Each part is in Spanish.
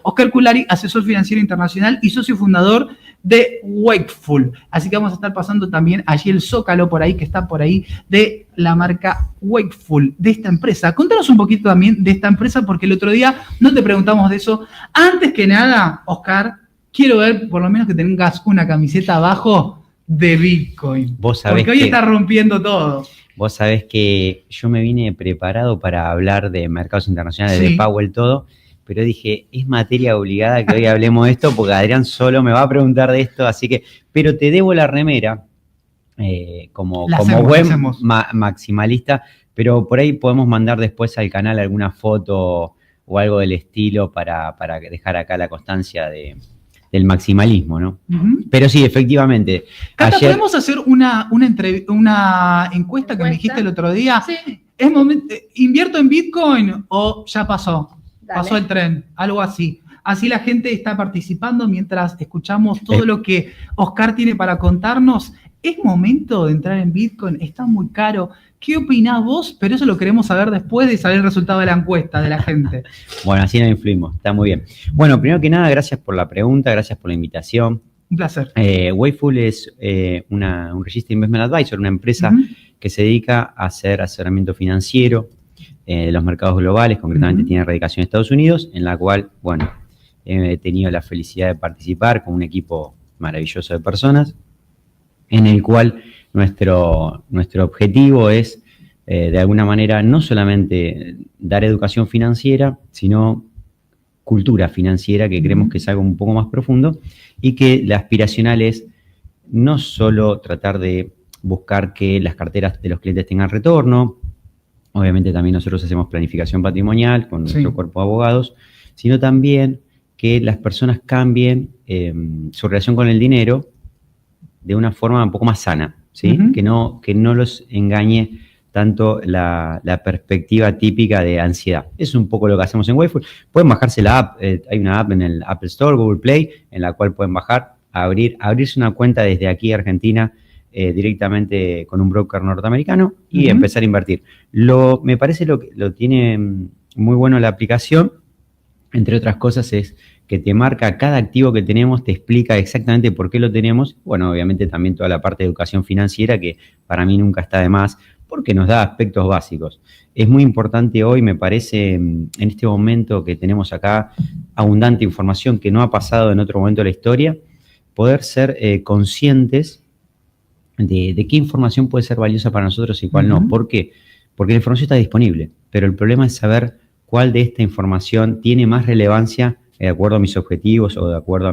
Oscar Culari, asesor financiero internacional y socio fundador de Wakeful. Así que vamos a estar pasando también allí el zócalo por ahí, que está por ahí, de la marca Wakeful, de esta empresa. Contanos un poquito también de esta empresa, porque el otro día no te preguntamos de eso. Antes que nada, Oscar, quiero ver por lo menos que tengas una camiseta abajo de Bitcoin. Vos sabés porque hoy está rompiendo todo. Vos sabés que yo me vine preparado para hablar de mercados internacionales, Sí. de Powell, todo, pero dije, es materia obligada que hoy hablemos de esto, porque Adrián solo me va a preguntar de esto, así que, pero te debo la remera, como buen maximalista, pero por ahí podemos mandar después al canal alguna foto o algo del estilo para dejar acá la constancia del maximalismo, ¿no? Pero sí, efectivamente. Cata, ¿podemos hacer una encuesta que me dijiste el otro día? Sí. ¿Es momento, invierto en Bitcoin o ya pasó? Dale. Pasó el tren, algo así. Así la gente está participando mientras escuchamos todo lo que Oscar tiene para contarnos. ¿Es momento de entrar en Bitcoin? ¿Está muy caro? ¿Qué opinás vos? Pero eso lo queremos saber después de saber el resultado de la encuesta de la gente. Bueno, así nos influimos, está muy bien. Bueno, primero que nada, gracias por la pregunta, gracias por la invitación. Un placer. Wakeful es un Registered Investment Advisor, una empresa que se dedica a hacer asesoramiento financiero de los mercados globales, concretamente tiene radicación en Estados Unidos, en la cual, bueno, he tenido la felicidad de participar con un equipo maravilloso de personas, en el cual nuestro objetivo es, de alguna manera, no solamente dar educación financiera, sino cultura financiera, que creemos que es algo un poco más profundo, y que la aspiracional es no solo tratar de buscar que las carteras de los clientes tengan retorno, obviamente también nosotros hacemos planificación patrimonial con nuestro cuerpo de abogados, sino también que las personas cambien su relación con el dinero de una forma un poco más sana, ¿sí? Que no los engañe tanto la perspectiva típica de ansiedad. Es un poco lo que hacemos en Wakeful. Pueden bajarse la app, hay una app en el Apple Store, Google Play, en la cual pueden bajar, abrirse una cuenta desde aquí, Argentina, directamente con un broker norteamericano y empezar a invertir. Me parece lo tiene muy bueno la aplicación, entre otras cosas, es que te marca cada activo que tenemos, te explica exactamente por qué lo tenemos. Bueno, obviamente también toda la parte de educación financiera, que para mí nunca está de más, porque nos da aspectos básicos. Es muy importante hoy, me parece, en este momento que tenemos acá abundante información que no ha pasado en otro momento de la historia, poder ser conscientes de qué información puede ser valiosa para nosotros y cuál no. ¿Por qué? Porque la información está disponible, pero el problema es saber cuál de esta información tiene más relevancia de acuerdo a mis objetivos o de acuerdo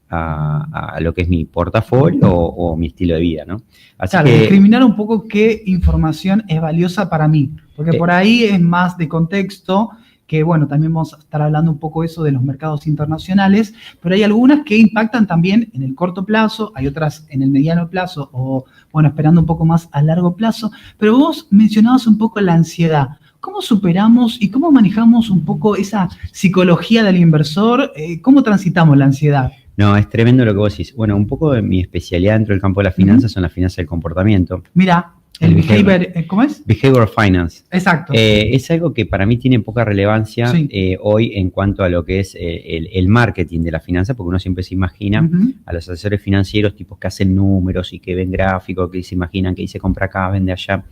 a lo que es mi portafolio o mi estilo de vida, ¿no? Así claro, discriminar un poco qué información es valiosa para mí, porque por ahí es más de contexto, que bueno, también vamos a estar hablando un poco eso de los mercados internacionales, pero hay algunas que impactan también en el corto plazo, hay otras en el mediano plazo o, bueno, esperando un poco más a largo plazo, pero vos mencionabas un poco la ansiedad. ¿Cómo superamos y cómo manejamos un poco esa psicología del inversor? ¿Cómo transitamos la ansiedad? No, es tremendo lo que vos decís. Bueno, un poco de mi especialidad dentro del campo de las finanzas son las finanzas del comportamiento. Mira, el behavior, ¿cómo es? Behavioral finance. Exacto. Es algo que para mí tiene poca relevancia hoy en cuanto a lo que es el marketing de la finanza, porque uno siempre se imagina a los asesores financieros, tipos que hacen números y que ven gráficos, que se imaginan que dice compra acá, vende allá.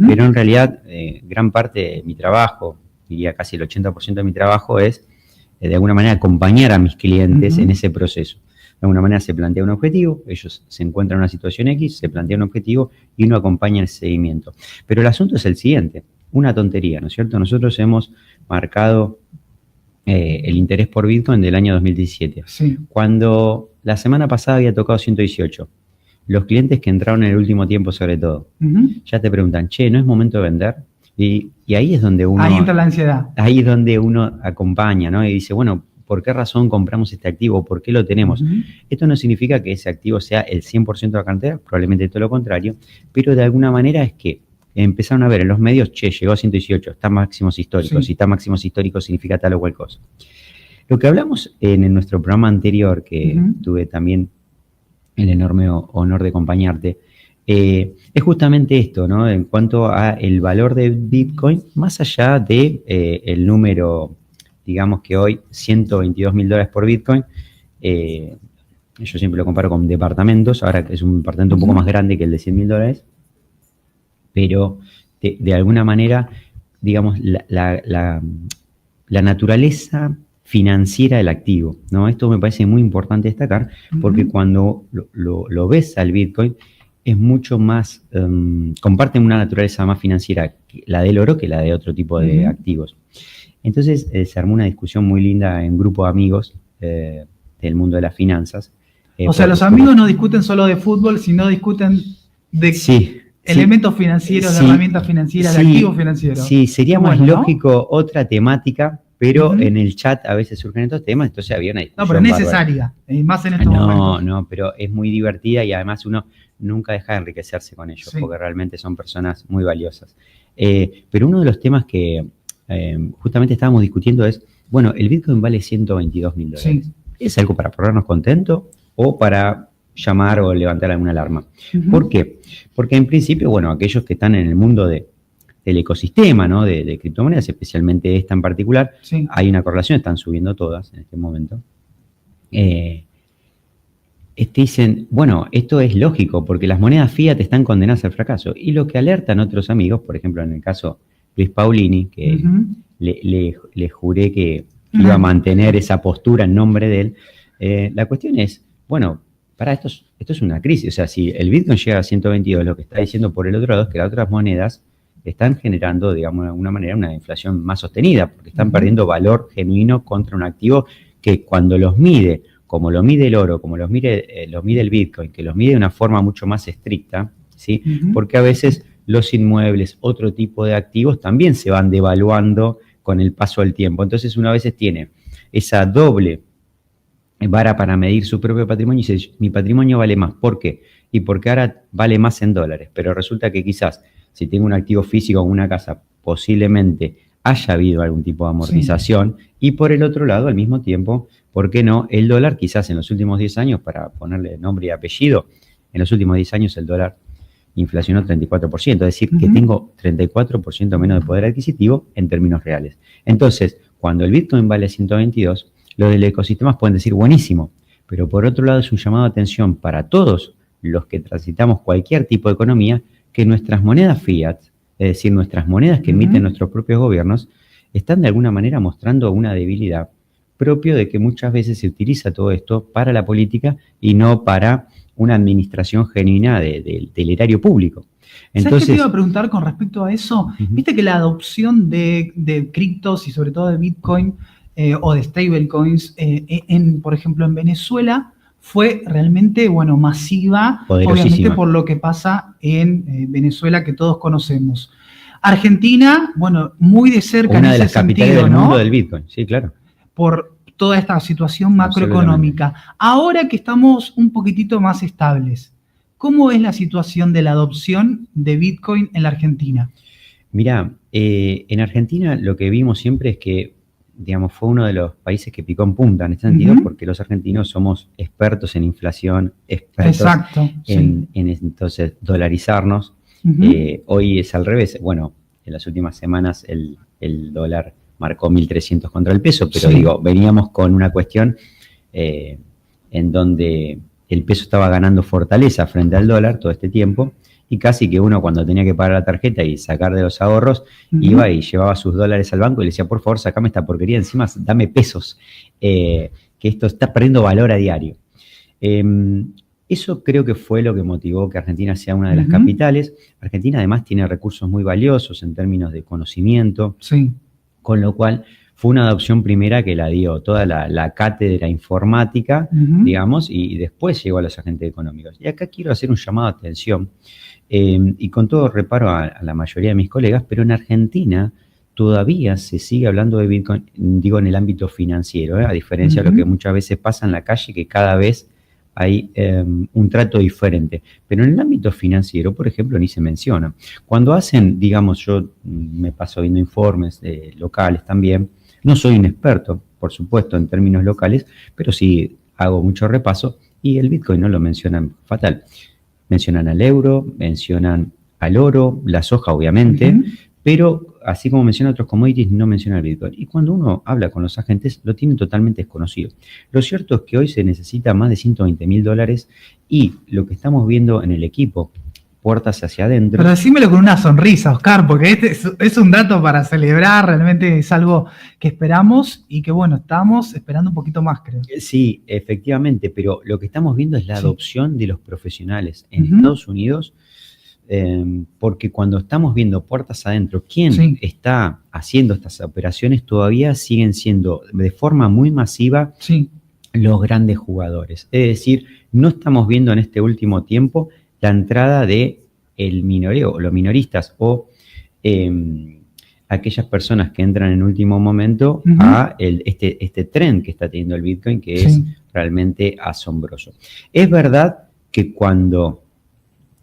Pero en realidad, gran parte de mi trabajo, diría casi el 80% de mi trabajo es, de alguna manera, acompañar a mis clientes en ese proceso. De alguna manera se plantea un objetivo, ellos se encuentran en una situación X, se plantea un objetivo y uno acompaña el seguimiento. Pero el asunto es el siguiente, una tontería, ¿no es cierto? Nosotros hemos marcado el interés por Bitcoin del año 2017. Sí. Cuando la semana pasada había tocado 118, los clientes que entraron en el último tiempo sobre todo, ya te preguntan, che, ¿no es momento de vender? Y ahí es donde uno... Ahí entra la ansiedad. Ahí es donde uno acompaña, ¿no? Y dice, bueno, ¿por qué razón compramos este activo? ¿Por qué lo tenemos? Esto no significa que ese activo sea el 100% de la cartera, probablemente todo lo contrario, pero de alguna manera es que empezaron a ver en los medios, che, llegó a 118, está máximos históricos, si está máximos históricos significa tal o cual cosa. Lo que hablamos en nuestro programa anterior, que tuve también el enorme honor de acompañarte, es justamente esto, ¿no? En cuanto a el valor de Bitcoin, más allá de el número, digamos que hoy $122.000 por Bitcoin, yo siempre lo comparo con departamentos, ahora es un departamento un poco más grande que el de $100.000, pero de alguna manera, digamos, la naturaleza financiera del activo, ¿no? Esto me parece muy importante destacar, porque cuando lo ves al Bitcoin, es mucho más, comparten una naturaleza más financiera, la del oro, que la de otro tipo de activos. Entonces se armó una discusión muy linda en grupo de amigos del mundo de las finanzas. O sea, los amigos no discuten solo de fútbol, sino discuten de elementos financieros, de herramientas financieras, de activos financieros. Sí, sería más lógico otra temática, pero en el chat a veces surgen estos temas, entonces había una discusión. No, pero es necesaria, más en estos momentos. No, pero es muy divertida y además uno nunca deja de enriquecerse con ellos, porque realmente son personas muy valiosas. Pero uno de los temas que justamente estábamos discutiendo es, bueno, el Bitcoin vale $122.000. Sí. ¿Es algo para ponernos contentos o para llamar o levantar alguna alarma? ¿Por qué? Porque en principio, bueno, aquellos que están en el mundo del ecosistema, ¿no? de criptomonedas, especialmente esta en particular, hay una correlación, están subiendo todas en este momento. Dicen, bueno, esto es lógico, porque las monedas fiat están condenadas al fracaso. Y lo que alertan otros amigos, por ejemplo, en el caso Luis Paulini, que le juré que iba a mantener esa postura en nombre de él, la cuestión es, bueno, esto es una crisis. O sea, si el Bitcoin llega a 122, lo que está diciendo por el otro lado es que las otras monedas están generando, digamos, de alguna manera, una inflación más sostenida, porque están perdiendo valor genuino contra un activo que cuando los mide, como lo mide el oro, como los mide el Bitcoin, que los mide de una forma mucho más estricta, ¿sí? Porque a veces los inmuebles, otro tipo de activos, también se van devaluando con el paso del tiempo. Entonces uno a veces tiene esa doble vara para medir su propio patrimonio y dice, mi patrimonio vale más. ¿Por qué? Y porque ahora vale más en dólares, pero resulta que quizás si tengo un activo físico como una casa, posiblemente haya habido algún tipo de amortización, y por el otro lado, al mismo tiempo, ¿por qué no? El dólar quizás en los últimos 10 años, para ponerle nombre y apellido, en los últimos 10 años el dólar inflacionó 34%, es decir, que tengo 34% menos de poder adquisitivo en términos reales. Entonces, cuando el Bitcoin vale 122, los del ecosistema pueden decir buenísimo, pero por otro lado es un llamado de atención para todos los que transitamos cualquier tipo de economía, que nuestras monedas fiat, es decir, nuestras monedas que emiten nuestros propios gobiernos, están de alguna manera mostrando una debilidad propio de que muchas veces se utiliza todo esto para la política y no para una administración genuina del erario público. Entonces, ¿sabes qué te iba a preguntar con respecto a eso? Viste que la adopción de criptos y sobre todo de Bitcoin o de stablecoins, por ejemplo, en Venezuela, fue realmente, bueno, masiva, obviamente por lo que pasa en Venezuela que todos conocemos. Argentina, bueno, muy de cerca una de las capitales del mundo del Bitcoin, sí, claro. Por toda esta situación macroeconómica. Ahora que estamos un poquitito más estables, ¿cómo es la situación de la adopción de Bitcoin en la Argentina? Mirá, en Argentina lo que vimos siempre es que, digamos, fue uno de los países que picó en punta en este sentido, porque los argentinos somos expertos en inflación, expertos en entonces dolarizarnos. Hoy es al revés. Bueno, en las últimas semanas el dólar marcó 1.300 contra el peso, pero digo, veníamos con una cuestión en donde el peso estaba ganando fortaleza frente al dólar todo este tiempo, y casi que uno cuando tenía que pagar la tarjeta y sacar de los ahorros, iba y llevaba sus dólares al banco y le decía, por favor, sacame esta porquería, encima dame pesos, que esto está perdiendo valor a diario. Eso creo que fue lo que motivó que Argentina sea una de las capitales. Argentina además tiene recursos muy valiosos en términos de conocimiento, con lo cual fue una adopción primera que la dio toda la cátedra informática, digamos, y después llegó a los agentes económicos. Y acá quiero hacer un llamado de atención, y con todo reparo a la mayoría de mis colegas, pero en Argentina todavía se sigue hablando de Bitcoin, digo, en el ámbito financiero, a diferencia de lo que muchas veces pasa en la calle, que cada vez hay un trato diferente. Pero en el ámbito financiero, por ejemplo, ni se menciona. Cuando hacen, digamos, yo me paso viendo informes locales también, no soy un experto, por supuesto, en términos locales, pero sí hago mucho repaso, y el Bitcoin no lo mencionan fatal. Mencionan al euro, mencionan al oro, la soja obviamente, pero así como menciona otros commodities, no menciona el Bitcoin. Y cuando uno habla con los agentes, lo tienen totalmente desconocido. Lo cierto es que hoy se necesita más de $120.000 y lo que estamos viendo en el equipo, puertas hacia adentro. Pero decímelo con una sonrisa, Oscar, porque este es un dato para celebrar, realmente es algo que esperamos y que, bueno, estamos esperando un poquito más, creo. Sí, efectivamente, pero lo que estamos viendo es la adopción de los profesionales en Estados Unidos, porque cuando estamos viendo puertas adentro, quién está haciendo estas operaciones todavía siguen siendo de forma muy masiva los grandes jugadores. Es decir, no estamos viendo en este último tiempo la entrada de el minoreo, los minoristas o aquellas personas que entran en último momento a este trend que está teniendo el Bitcoin, que es realmente asombroso. Es verdad que cuando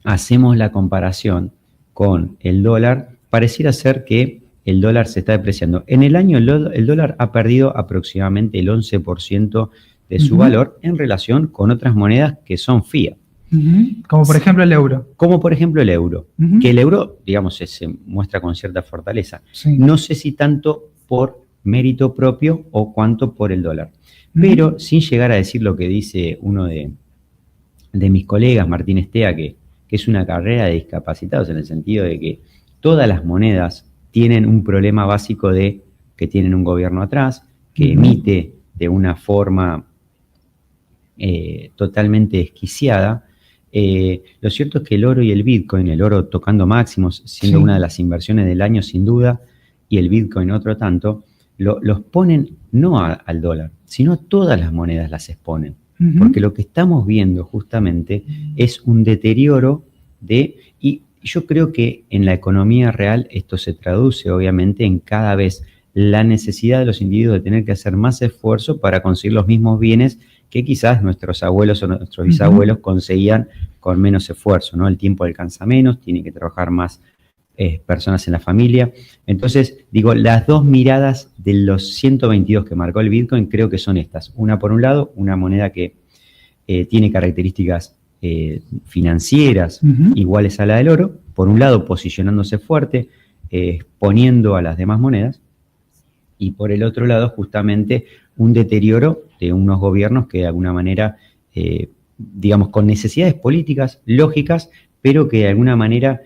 hacemos la comparación con el dólar, pareciera ser que el dólar se está depreciando. En el año el dólar ha perdido aproximadamente el 11% de su valor en relación con otras monedas que son fiat. Como por ejemplo el euro. Como por ejemplo el euro. Que el euro, digamos, se muestra con cierta fortaleza. No sé si tanto por mérito propio o cuánto por el dólar. Pero sin llegar a decir lo que dice uno de mis colegas, Martín Estea, que es una carrera de discapacitados, en el sentido de que todas las monedas tienen un problema básico de que tienen un gobierno atrás, que emite de una forma totalmente desquiciada. Lo cierto es que el oro y el Bitcoin, el oro tocando máximos, siendo una de las inversiones del año sin duda, y el Bitcoin otro tanto, los ponen no al dólar, sino todas las monedas las exponen. Porque lo que estamos viendo justamente es un deterioro y yo creo que en la economía real esto se traduce obviamente en cada vez la necesidad de los individuos de tener que hacer más esfuerzo para conseguir los mismos bienes que quizás nuestros abuelos o nuestros bisabuelos conseguían con menos esfuerzo, ¿no? El tiempo alcanza menos, tienen que trabajar más personas en la familia. Entonces, digo, las dos miradas de los 122 que marcó el Bitcoin creo que son estas. Una, por un lado, una moneda que tiene características financieras iguales a la del oro, por un lado posicionándose fuerte, exponiendo a las demás monedas, y por el otro lado justamente un deterioro de unos gobiernos que de alguna manera, digamos, con necesidades políticas lógicas, pero que de alguna manera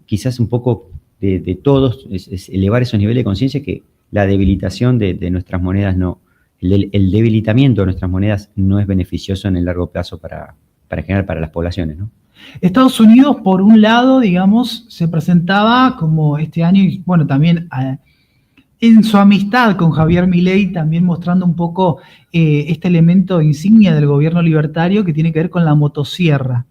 quizás un poco de todos es elevar esos niveles de conciencia que la debilitación de nuestras monedas no, el debilitamiento de nuestras monedas no es beneficioso en el largo plazo para generar para las poblaciones, ¿no? Estados Unidos, por un lado, digamos, se presentaba como este año, y bueno, también en su amistad con Javier Milei, también mostrando un poco este elemento insignia del gobierno libertario que tiene que ver con la motosierra.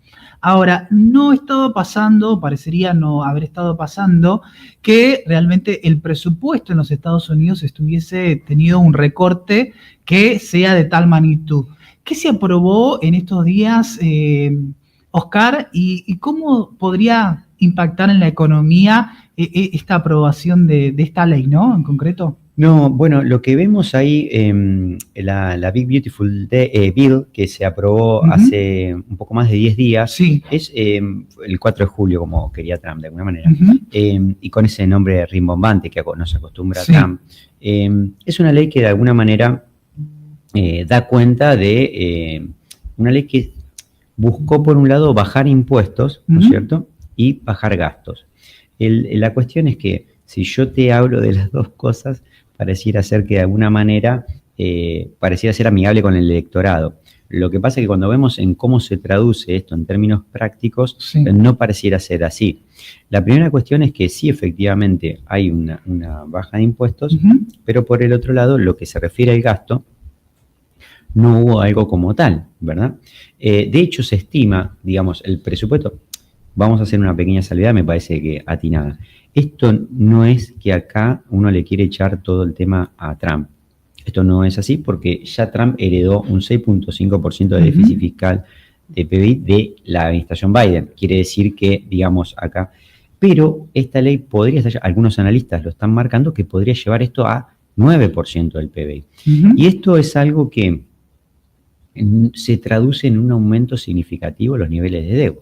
Ahora, no estaba pasando, parecería no haber estado pasando, que realmente el presupuesto en los Estados Unidos estuviese tenido un recorte que sea de tal magnitud. ¿Qué se aprobó en estos días, Oscar, y cómo podría impactar en la economía esta aprobación de esta ley, ¿no? En concreto. No, bueno, lo que vemos ahí, la Big Beautiful Bill, que se aprobó hace un poco más de 10 días, es el 4 de julio, como quería Trump, de alguna manera, y con ese nombre rimbombante que nos acostumbra Trump. Es una ley que de alguna manera da cuenta de una ley que buscó, por un lado, bajar impuestos, ¿no es cierto?, y bajar gastos. La cuestión es que si yo te hablo de las dos cosas, pareciera ser que de alguna manera pareciera ser amigable con el electorado. Lo que pasa es que cuando vemos en cómo se traduce esto en términos prácticos, no pareciera ser así. La primera cuestión es que sí, efectivamente, hay una baja de impuestos, pero por el otro lado, lo que se refiere al gasto, no hubo algo como tal, ¿verdad? De hecho, se estima, digamos, el presupuesto. Vamos a hacer una pequeña salvedad, me parece que atinada. Esto no es que acá uno le quiere echar todo el tema a Trump. Esto no es así porque ya Trump heredó un 6.5% de déficit fiscal de PBI de la administración Biden. Quiere decir que, digamos, acá... Pero esta ley podría estar, algunos analistas lo están marcando, que podría llevar esto a 9% del PBI. Y esto es algo que se traduce en un aumento significativo de los niveles de deuda.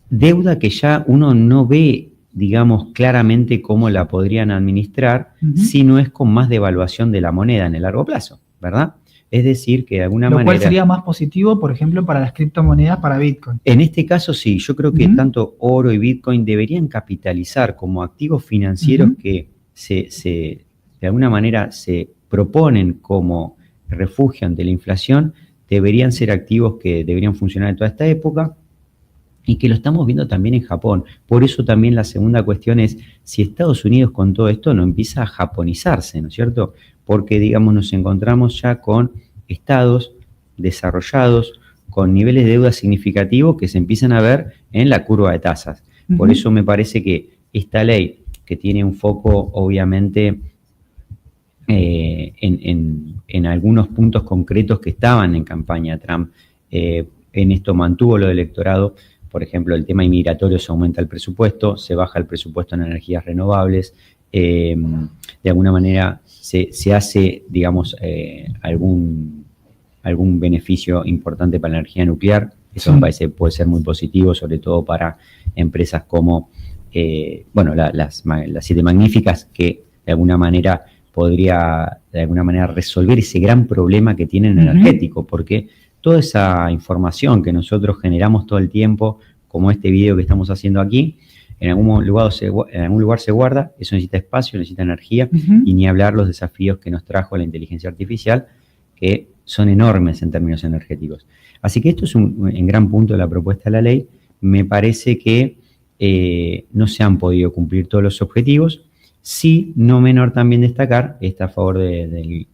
Deuda que ya uno no ve digamos, claramente cómo la podrían administrar si no es con más devaluación de la moneda en el largo plazo, ¿verdad? Es decir, que de alguna manera... Lo cual sería más positivo, por ejemplo, para las criptomonedas, para Bitcoin. En este caso sí, yo creo que tanto oro y Bitcoin deberían capitalizar como activos financieros que de alguna manera se proponen como refugio ante la inflación, deberían ser activos que deberían funcionar en toda esta época y que lo estamos viendo también en Japón. Por eso también la segunda cuestión es si Estados Unidos con todo esto no empieza a japonizarse, ¿no es cierto? Porque, digamos, nos encontramos ya con estados desarrollados con niveles de deuda significativos que se empiezan a ver en la curva de tasas. Por eso me parece que esta ley, que tiene un foco obviamente en algunos puntos concretos que estaban en campaña Trump, en esto mantuvo lo del electorado. Por ejemplo, el tema inmigratorio, se aumenta el presupuesto, se baja el presupuesto en energías renovables, de alguna manera se hace, digamos, algún beneficio importante para la energía nuclear. Eso me parece puede ser muy positivo, sobre todo para empresas como, las 7 Magníficas, que de alguna manera podría resolver ese gran problema que tienen energético, porque toda esa información que nosotros generamos todo el tiempo, como este video que estamos haciendo aquí, en algún lugar se guarda, eso necesita espacio, necesita energía, y ni hablar los desafíos que nos trajo la inteligencia artificial, que son enormes en términos energéticos. Así que esto es en gran punto de la propuesta de la ley. Me parece que no se han podido cumplir todos los objetivos. Sí, no menor también destacar, está a favor del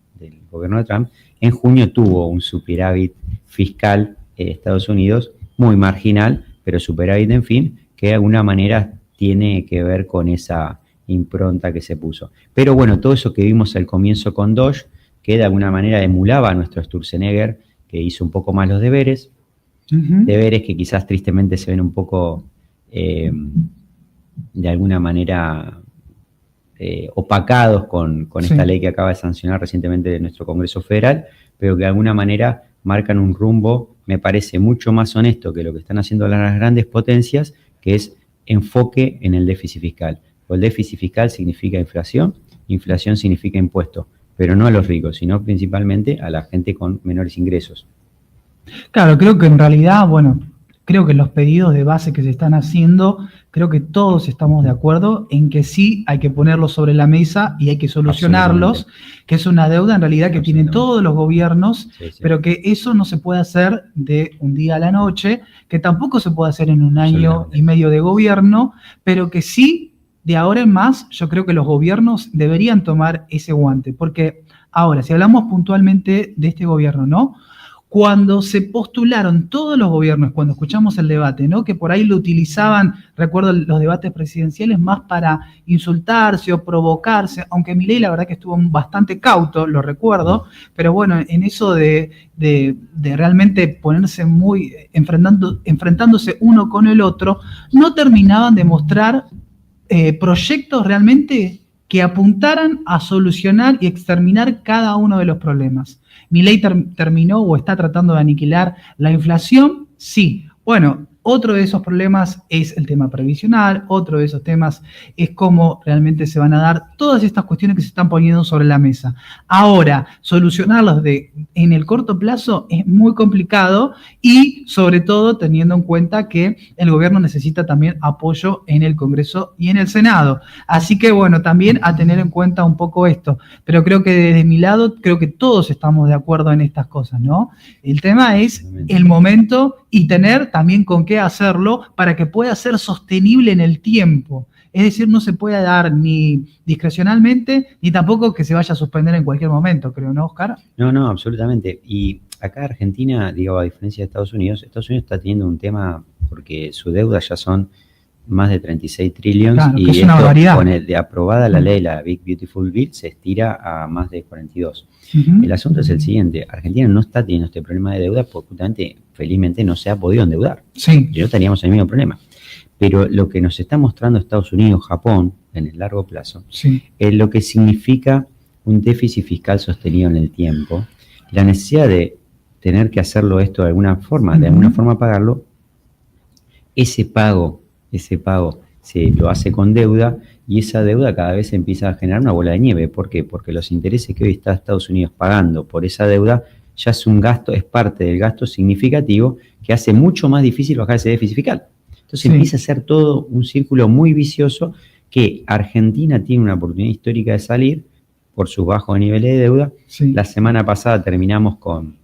gobierno de Trump. En junio tuvo un superávit fiscal Estados Unidos, muy marginal, pero superávit, en fin, que de alguna manera tiene que ver con esa impronta que se puso. Pero bueno, todo eso que vimos al comienzo con Doge, que de alguna manera emulaba a nuestro Sturzenegger, que hizo un poco más los deberes, deberes que quizás tristemente se ven un poco, de alguna manera, opacados con esta ley que acaba de sancionar recientemente de nuestro Congreso Federal, pero que de alguna manera marcan un rumbo, me parece, mucho más honesto que lo que están haciendo las grandes potencias, que es enfoque en el déficit fiscal. El déficit fiscal significa inflación significa impuesto, pero no a los ricos, sino principalmente a la gente con menores ingresos. Claro, creo que en realidad, creo que los pedidos de base que se están haciendo, creo que todos estamos de acuerdo en que sí hay que ponerlos sobre la mesa y hay que solucionarlos, que es una deuda en realidad que tienen todos los gobiernos, pero que eso no se puede hacer de un día a la noche, que tampoco se puede hacer en un año y medio de gobierno, pero que sí, de ahora en más, yo creo que los gobiernos deberían tomar ese guante, porque ahora, si hablamos puntualmente de este gobierno, ¿no? Cuando se postularon todos los gobiernos, cuando escuchamos el debate, ¿no? Que por ahí lo utilizaban, recuerdo los debates presidenciales, más para insultarse o provocarse, aunque Milei la verdad que estuvo bastante cauto, lo recuerdo, pero bueno, en eso de realmente ponerse muy, enfrentándose uno con el otro, no terminaban de mostrar proyectos realmente que apuntaran a solucionar y exterminar cada uno de los problemas. ¿Milei terminó o está tratando de aniquilar la inflación? Sí. Bueno, otro de esos problemas es el tema previsional, otro de esos temas es cómo realmente se van a dar todas estas cuestiones que se están poniendo sobre la mesa. Ahora, solucionarlos en el corto plazo es muy complicado y sobre todo teniendo en cuenta que el gobierno necesita también apoyo en el Congreso y en el Senado. Así que bueno, también a tener en cuenta un poco esto. Pero creo que desde mi lado, creo que todos estamos de acuerdo en estas cosas, ¿no? El tema es el momento y tener también con qué hacerlo para que pueda ser sostenible en el tiempo. Es decir, no se puede dar ni discrecionalmente, ni tampoco que se vaya a suspender en cualquier momento, creo, ¿no, Oscar? No, absolutamente. Y acá Argentina, digo, a diferencia de Estados Unidos está teniendo un tema porque su deuda ya son más de 36 trillones, claro, y es una barbaridad. Con el de aprobada la ley, la Big Beautiful Bill, se estira a más de 42. El asunto es el siguiente: Argentina no está teniendo este problema de deuda porque justamente, felizmente, no se ha podido endeudar. Sí. Y no teníamos el mismo problema. Pero lo que nos está mostrando Estados Unidos, Japón, en el largo plazo, es lo que significa un déficit fiscal sostenido en el tiempo, la necesidad de tener que hacerlo esto de alguna forma, pagarlo, ese pago se lo hace con deuda y esa deuda cada vez empieza a generar una bola de nieve. ¿Por qué? Porque los intereses que hoy está Estados Unidos pagando por esa deuda ya es un gasto, es parte del gasto significativo que hace mucho más difícil bajar ese déficit fiscal. Entonces empieza a ser todo un círculo muy vicioso que Argentina tiene una oportunidad histórica de salir por sus bajos niveles de deuda. Sí. La semana pasada terminamos con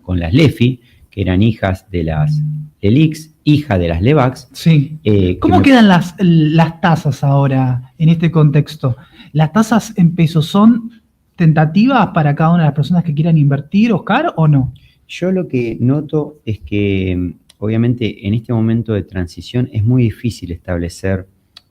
las LEFI, que eran hijas de las LELIQs, hija de las LEVAQs. Sí. ¿Cómo quedan las tasas ahora en este contexto? ¿Las tasas en pesos son tentativas para cada una de las personas que quieran invertir, Oscar, o no? Yo lo que noto es que, obviamente, en este momento de transición es muy difícil establecer,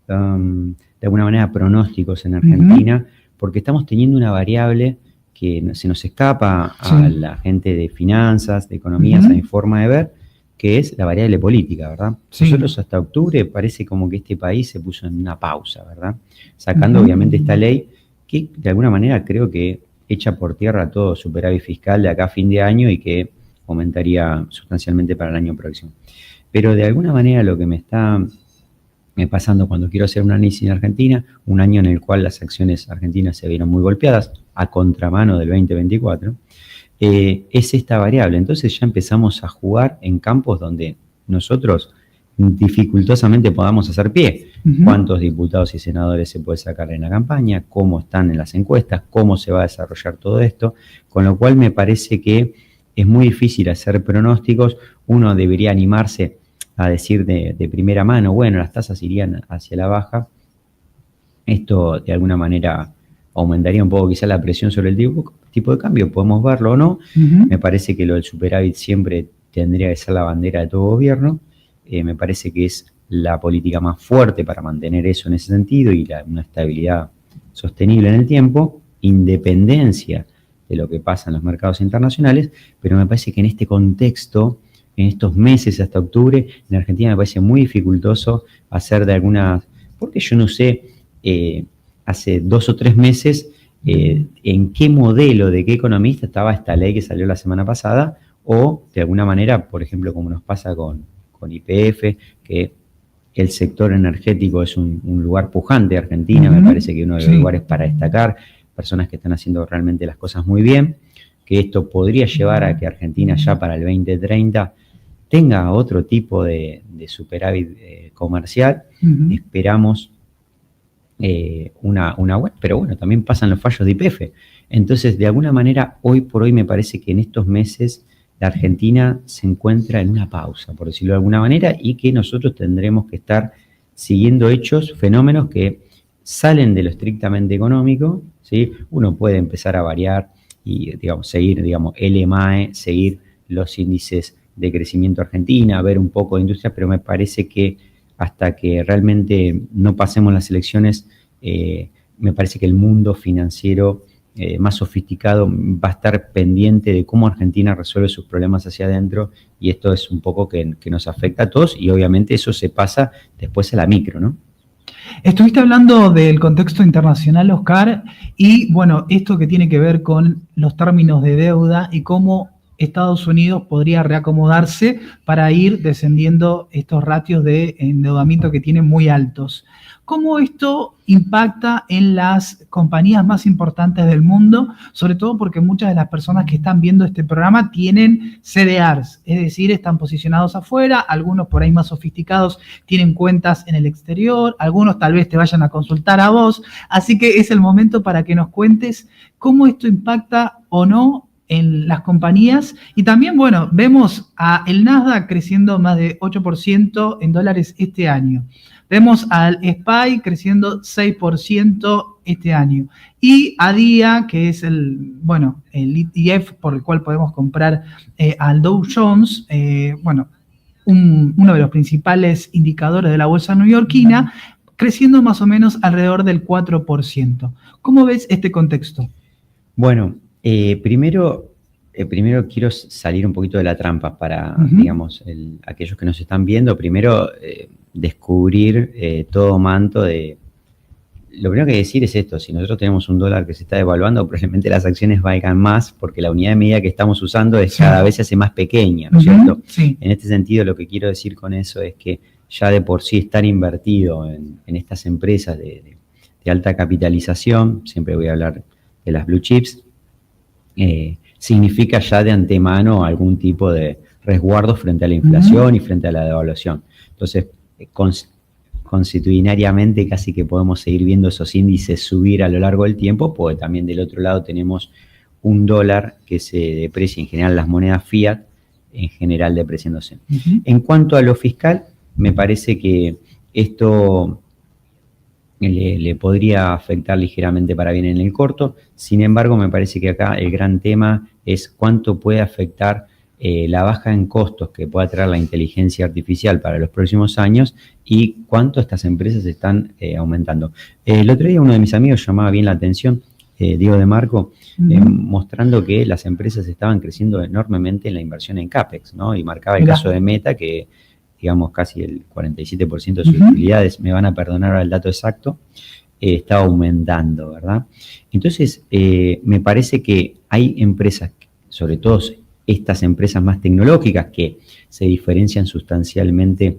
de alguna manera, pronósticos en Argentina, porque estamos teniendo una variable que se nos escapa a la gente de finanzas, de economías, a mi forma de ver, que es la variable política, ¿verdad? Sí. Nosotros hasta octubre parece como que este país se puso en una pausa, ¿verdad? Sacando, obviamente, esta ley que de alguna manera creo que echa por tierra todo superávit fiscal de acá a fin de año y que aumentaría sustancialmente para el año próximo. Pero de alguna manera lo que me está pasando cuando quiero hacer un análisis en Argentina, un año en el cual las acciones argentinas se vieron muy golpeadas, a contramano del 2024, es esta variable. Entonces ya empezamos a jugar en campos donde nosotros dificultosamente podamos hacer pie. Cuántos diputados y senadores se puede sacar en la campaña, cómo están en las encuestas, cómo se va a desarrollar todo esto, con lo cual me parece que es muy difícil hacer pronósticos. Uno debería animarse a decir de primera mano, bueno, las tasas irían hacia la baja. Esto de alguna manera aumentaría un poco quizá la presión sobre el tipo de cambio, podemos verlo o no. Me parece que lo del superávit siempre tendría que ser la bandera de todo gobierno. Me parece que es la política más fuerte para mantener eso en ese sentido y una estabilidad sostenible en el tiempo, independencia de lo que pasa en los mercados internacionales, pero me parece que en este contexto, en estos meses hasta octubre, en Argentina me parece muy dificultoso hacer de algunas, porque yo no sé, hace 2 o 3 meses, en qué modelo de qué economista estaba esta ley que salió la semana pasada, o de alguna manera, por ejemplo, como nos pasa con YPF, que el sector energético es un lugar pujante de Argentina, me parece que uno de los lugares para destacar, personas que están haciendo realmente las cosas muy bien, que esto podría llevar a que Argentina ya para el 2030 tenga otro tipo de superávit comercial. Esperamos una buena, pero bueno, también pasan los fallos de YPF. Entonces, de alguna manera, hoy por hoy me parece que en estos meses la Argentina se encuentra en una pausa, por decirlo de alguna manera, y que nosotros tendremos que estar siguiendo hechos, fenómenos que salen de lo estrictamente económico, ¿sí? Uno puede empezar a variar y, seguir, el EMAE, seguir los índices de crecimiento argentina, ver un poco de industria, pero me parece que hasta que realmente no pasemos las elecciones, me parece que el mundo financiero más sofisticado va a estar pendiente de cómo Argentina resuelve sus problemas hacia adentro, y esto es un poco que nos afecta a todos, y obviamente eso se pasa después a la micro, ¿no? Estuviste hablando del contexto internacional, Oscar, y bueno, esto que tiene que ver con los términos de deuda y cómo Estados Unidos podría reacomodarse para ir descendiendo estos ratios de endeudamiento que tienen muy altos. ¿Cómo esto impacta en las compañías más importantes del mundo? Sobre todo porque muchas de las personas que están viendo este programa tienen CDRs, es decir, están posicionados afuera, algunos por ahí más sofisticados tienen cuentas en el exterior, algunos tal vez te vayan a consultar a vos, así que es el momento para que nos cuentes cómo esto impacta o no en las compañías. Y también, bueno, vemos a el Nasdaq creciendo más de 8% en dólares este año. Vemos al SPY creciendo 6% este año. Y ADIA, que es el ETF por el cual podemos comprar al Dow Jones, uno de los principales indicadores de la bolsa neoyorquina, creciendo más o menos alrededor del 4%. ¿Cómo ves este contexto? Bueno, primero quiero salir un poquito de la trampa para, aquellos que nos están viendo. Primero, descubrir todo manto de... Lo primero que hay que decir es esto: si nosotros tenemos un dólar que se está devaluando, probablemente las acciones valgan más porque la unidad de medida que estamos usando cada vez se hace más pequeña, ¿no es cierto? Sí. En este sentido, lo que quiero decir con eso es que ya de por sí estar invertido en estas empresas de alta capitalización, siempre voy a hablar de las blue chips, significa ya de antemano algún tipo de resguardo frente a la inflación y frente a la devaluación. Entonces, constitucionariamente casi que podemos seguir viendo esos índices subir a lo largo del tiempo, porque también del otro lado tenemos un dólar que se deprecia, en general las monedas fiat, en general depreciándose. En cuanto a lo fiscal, me parece que esto le podría afectar ligeramente para bien en el corto. Sin embargo, me parece que acá el gran tema es cuánto puede afectar la baja en costos que pueda traer la inteligencia artificial para los próximos años y cuánto estas empresas están aumentando. El otro día uno de mis amigos llamaba bien la atención, Diego de Marco, mostrando que las empresas estaban creciendo enormemente en la inversión en CAPEX, ¿no? Y marcaba el caso de Meta, que digamos casi el 47% de sus utilidades, me van a perdonar ahora el dato exacto, está aumentando, ¿verdad? Entonces, me parece que hay empresas, sobre todo estas empresas más tecnológicas, que se diferencian sustancialmente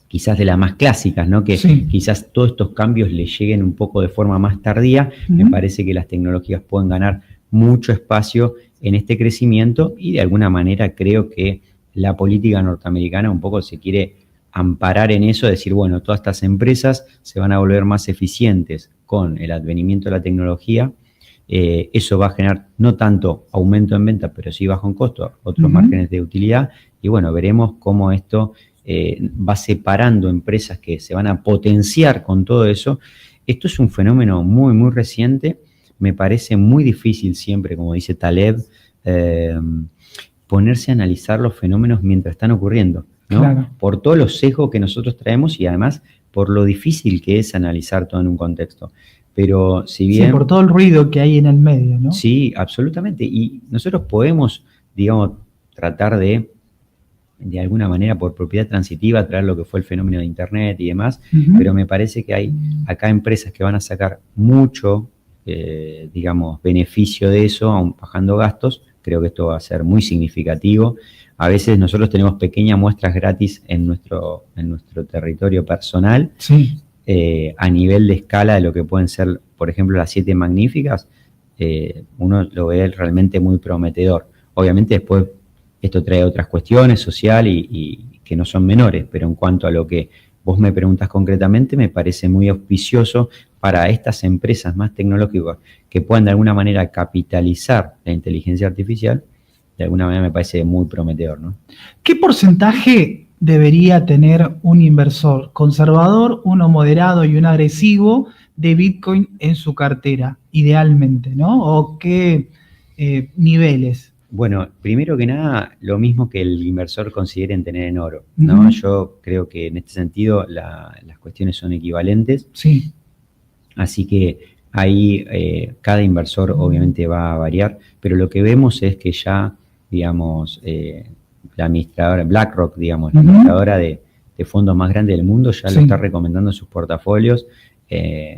quizás de las más clásicas, ¿no? Que quizás todos estos cambios les lleguen un poco de forma más tardía. Me parece que las tecnológicas pueden ganar mucho espacio en este crecimiento y de alguna manera creo que la política norteamericana un poco se quiere amparar en eso, decir, bueno, todas estas empresas se van a volver más eficientes con el advenimiento de la tecnología. Eso va a generar no tanto aumento en ventas, pero sí bajo en costo, otros márgenes de utilidad. Y bueno, veremos cómo esto va separando empresas que se van a potenciar con todo eso. Esto es un fenómeno muy, muy reciente. Me parece muy difícil siempre, como dice Taleb, ponerse a analizar los fenómenos mientras están ocurriendo, ¿no? Claro. Por todos los sesgos que nosotros traemos y además por lo difícil que es analizar todo en un contexto. Pero si bien... Sí, por todo el ruido que hay en el medio, ¿no? Sí, absolutamente. Y nosotros podemos, digamos, tratar de alguna manera, por propiedad transitiva, traer lo que fue el fenómeno de Internet y demás, pero me parece que hay acá empresas que van a sacar mucho, digamos, beneficio de eso, aun bajando gastos. Creo que esto va a ser muy significativo. A veces nosotros tenemos pequeñas muestras gratis en nuestro territorio personal, a nivel de escala de lo que pueden ser, por ejemplo, las 7 magníficas, uno lo ve realmente muy prometedor. Obviamente después esto trae otras cuestiones social y que no son menores, pero en cuanto a lo que vos me preguntas concretamente, me parece muy auspicioso para estas empresas más tecnológicas que puedan de alguna manera capitalizar la inteligencia artificial. De alguna manera me parece muy prometedor, ¿no? ¿Qué porcentaje debería tener un inversor conservador, uno moderado y uno agresivo de Bitcoin en su cartera, idealmente, ¿no? ¿O qué niveles? Bueno, primero que nada, lo mismo que el inversor considere en tener en oro, ¿no? Yo creo que en este sentido las cuestiones son equivalentes. Sí. Así que ahí cada inversor obviamente va a variar, pero lo que vemos es que ya, digamos, la administradora, BlackRock, digamos, la administradora de fondos más grande del mundo, ya lo está recomendando en sus portafolios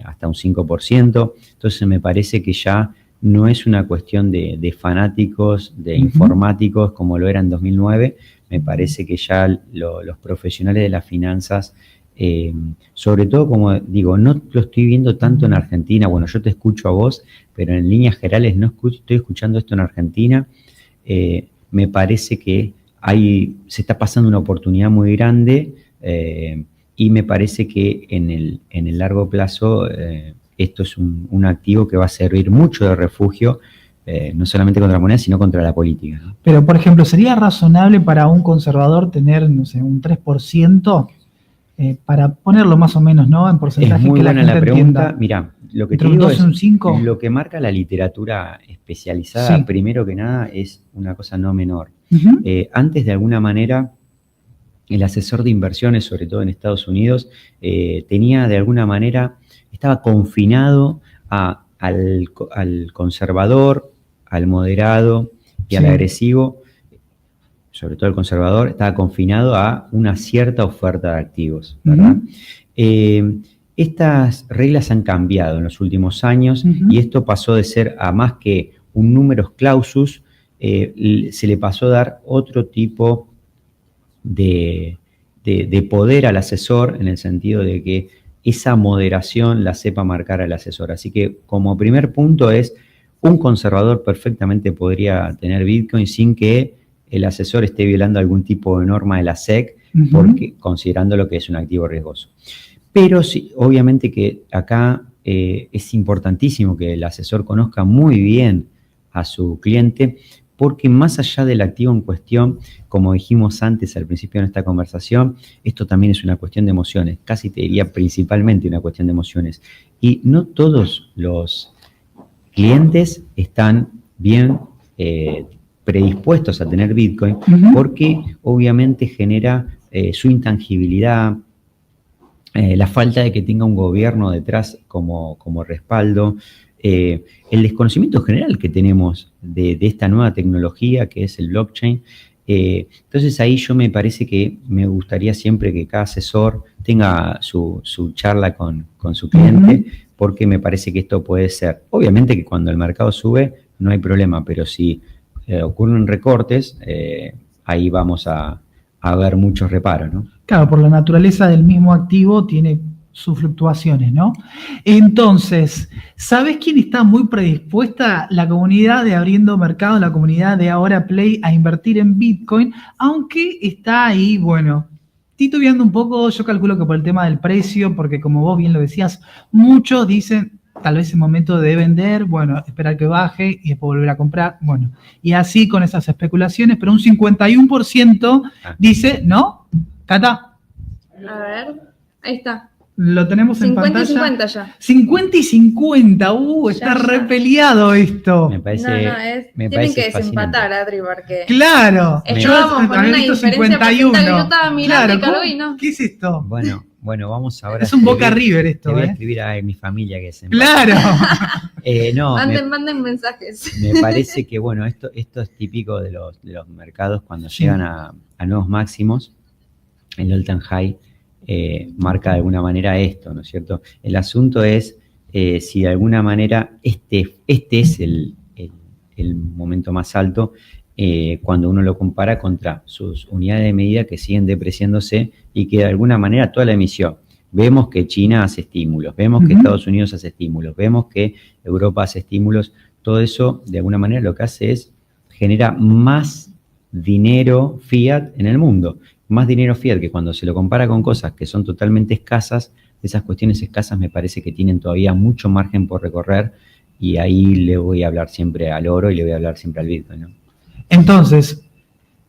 hasta un 5%. Entonces me parece que ya no es una cuestión de fanáticos, de informáticos como lo era en 2009. Me parece que ya los profesionales de las finanzas, sobre todo, como digo, no lo estoy viendo tanto en Argentina. Bueno, yo te escucho a vos, pero en líneas generales no estoy escuchando esto en Argentina. Me parece que se está pasando una oportunidad muy grande y me parece que en el largo plazo esto es un activo que va a servir mucho de refugio, no solamente contra la moneda, sino contra la política, ¿no? Pero, por ejemplo, ¿sería razonable para un conservador tener, no sé, un 3%? Para ponerlo más o menos, ¿no? En porcentaje, es muy que buena la gente la pregunta. entienda. Mirá, lo que Entre te un digo 2 y un 5. lo que marca la literatura especializada, primero que nada, es una cosa no menor. Antes, de alguna manera, el asesor de inversiones, sobre todo en Estados Unidos, tenía de alguna manera, estaba confinado al conservador, al moderado y al agresivo. Sobre todo el conservador, estaba confinado a una cierta oferta de activos, ¿verdad? Estas reglas han cambiado en los últimos años y esto pasó de ser a más que un numerus clausus, se le pasó a dar otro tipo de de poder al asesor, en el sentido de que esa moderación la sepa marcar al asesor. Así que como primer punto es, un conservador perfectamente podría tener Bitcoin sin que el asesor esté violando algún tipo de norma de la SEC, porque, considerando lo que es un activo riesgoso. Pero sí, obviamente que acá es importantísimo que el asesor conozca muy bien a su cliente, porque más allá del activo en cuestión, como dijimos antes al principio de esta conversación, esto también es una cuestión de emociones, casi te diría principalmente una cuestión de emociones. Y no todos los clientes están bien predispuestos a tener Bitcoin, porque obviamente genera su intangibilidad, la falta de que tenga un gobierno detrás como respaldo, el desconocimiento general que tenemos de esta nueva tecnología que es el blockchain. Entonces ahí yo me parece que me gustaría siempre que cada asesor tenga su charla con su cliente, porque me parece que esto puede ser, obviamente que cuando el mercado sube no hay problema, pero si ocurren recortes, ahí vamos a ver muchos reparos, ¿no? Claro, por la naturaleza del mismo activo tiene sus fluctuaciones, ¿no? Entonces, ¿sabes quién está muy predispuesta? La comunidad de Abriendo Mercado, la comunidad de Ahora Play, a invertir en Bitcoin, aunque está ahí, bueno, titubeando un poco. Yo calculo que por el tema del precio, porque como vos bien lo decías, muchos dicen, tal vez es momento de vender, bueno, esperar que baje y después volver a comprar, bueno, y así con esas especulaciones, pero un 51% dice, no, Cata. A ver, ahí está. Lo tenemos en pantalla. 50 y 50 ya. 50 y 50, está re peleado esto. Me parece, tienen que desempatar, Adri, porque... Claro. Estábamos con una diferencia 51. Yo estaba mirando claro, y no. ¿Qué es esto? Bueno, vamos ahora. Es un Boca River esto, Te voy a escribir a mi familia que se Claro. Manden mensajes. Me parece que, bueno, esto es típico de los mercados cuando llegan a nuevos máximos. El all-time high marca de alguna manera esto, ¿no es cierto? El asunto es si de alguna manera este es el momento más alto cuando uno lo compara contra sus unidades de medida que siguen depreciándose y que de alguna manera toda la emisión. Vemos que China hace estímulos, vemos que Estados Unidos hace estímulos, vemos que Europa hace estímulos. Todo eso, de alguna manera, lo que hace es genera más dinero fiat en el mundo. Más dinero fiat que cuando se lo compara con cosas que son totalmente escasas, esas cuestiones escasas me parece que tienen todavía mucho margen por recorrer, y ahí le voy a hablar siempre al oro y le voy a hablar siempre al Bitcoin, ¿no? Entonces,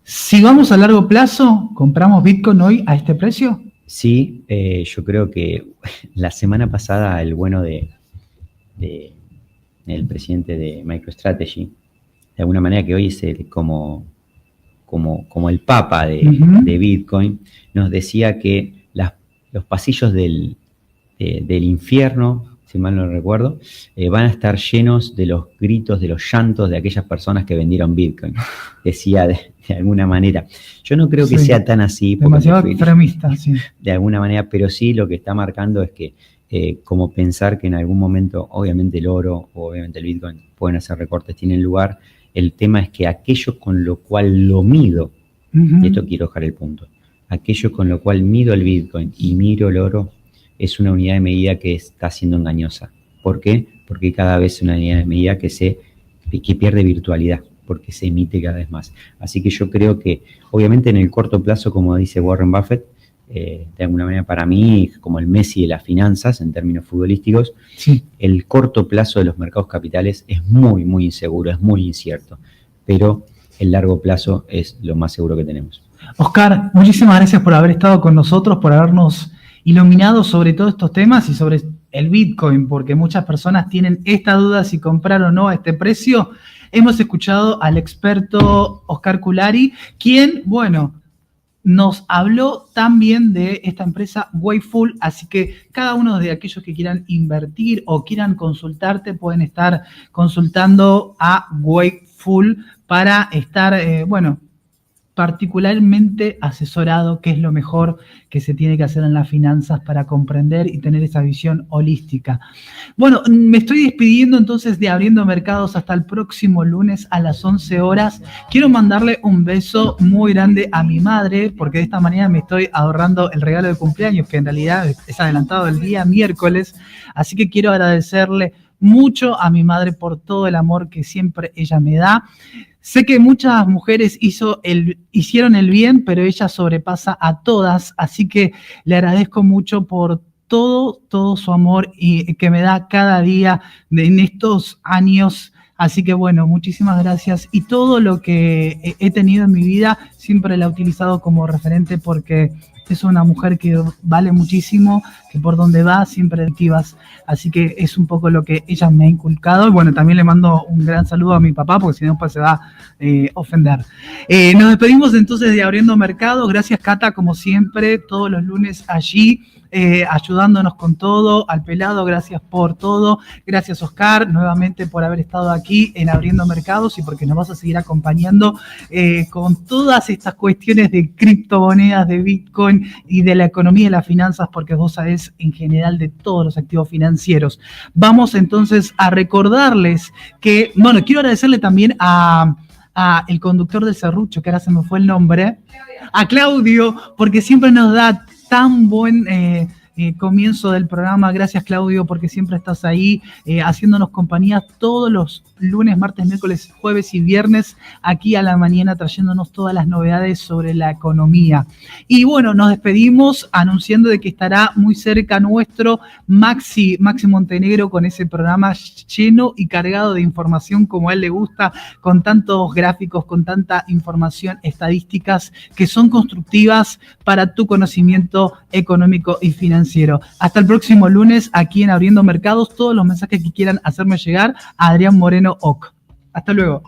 si vamos a largo plazo, ¿compramos Bitcoin hoy a este precio? Sí, yo creo que la semana pasada el bueno del presidente de MicroStrategy, de alguna manera que hoy es como el papa de Bitcoin, nos decía que los pasillos del infierno, si mal no recuerdo, van a estar llenos de los gritos, de los llantos de aquellas personas que vendieron Bitcoin. Decía de alguna manera. Yo no creo que sea tan así. Demasiado extremista, sí. De alguna manera, pero sí lo que está marcando es que como pensar que en algún momento, obviamente el oro o obviamente el Bitcoin pueden hacer recortes, tienen lugar. El tema es que aquello con lo cual lo mido, y esto quiero dejar el punto, aquello con lo cual mido el Bitcoin y miro el oro, es una unidad de medida que está siendo engañosa. ¿Por qué? Porque cada vez es una unidad de medida que pierde virtualidad, porque se emite cada vez más. Así que yo creo que, obviamente en el corto plazo, como dice Warren Buffett, de alguna manera para mí, como el Messi de las finanzas en términos futbolísticos, el corto plazo de los mercados capitales es muy, muy inseguro, es muy incierto, pero el largo plazo es lo más seguro que tenemos. Oscar, muchísimas gracias por haber estado con nosotros, por habernos iluminado sobre todos estos temas y sobre el Bitcoin, porque muchas personas tienen esta duda si comprar o no a este precio. Hemos escuchado al experto Oscar Culari, quien, bueno, nos habló también de esta empresa Wakeful, así que cada uno de aquellos que quieran invertir o quieran consultarte pueden estar consultando a Wakeful para estar, particularmente asesorado qué es lo mejor que se tiene que hacer en las finanzas para comprender y tener esa visión holística. Bueno, me estoy despidiendo entonces de Abriendo Mercados hasta el próximo lunes a las 11 horas. Quiero mandarle un beso muy grande a mi madre, porque de esta manera me estoy ahorrando el regalo de cumpleaños, que en realidad es adelantado el día miércoles. Así que quiero agradecerle mucho a mi madre por todo el amor que siempre ella me da. Sé que muchas mujeres hicieron el bien, pero ella sobrepasa a todas, así que le agradezco mucho por todo su amor y que me da cada día en estos años. Así que bueno, muchísimas gracias. Y todo lo que he tenido en mi vida siempre la he utilizado como referente porque es una mujer que vale muchísimo, que por donde va siempre activas. Así que es un poco lo que ella me ha inculcado. Y bueno, también le mando un gran saludo a mi papá, porque si no, pues se va a ofender. Nos despedimos entonces de Abriendo Mercado. Gracias, Cata, como siempre, todos los lunes allí, ayudándonos con todo. Al Pelado, gracias por todo. Gracias, Oscar, nuevamente por haber estado aquí en Abriendo Mercados y porque nos vas a seguir acompañando con todas estas cuestiones de criptomonedas, de Bitcoin y de la economía y las finanzas, porque vos sabés en general de todos los activos financieros. Vamos entonces a recordarles que, bueno, quiero agradecerle también a el conductor del serrucho, que ahora se me fue el nombre, a Claudio, porque siempre nos da tan buen comienzo del programa. Gracias, Claudio, porque siempre estás ahí haciéndonos compañía todos los lunes, martes, miércoles, jueves y viernes aquí a la mañana, trayéndonos todas las novedades sobre la economía. Y bueno, nos despedimos anunciando de que estará muy cerca nuestro Maxi Montenegro con ese programa lleno y cargado de información como a él le gusta, con tantos gráficos, con tanta información, estadísticas que son constructivas para tu conocimiento económico y financiero. Hasta el próximo lunes aquí en Abriendo Mercados. Todos los mensajes que quieran hacerme llegar a Adrián Moreno Oc. Hasta luego.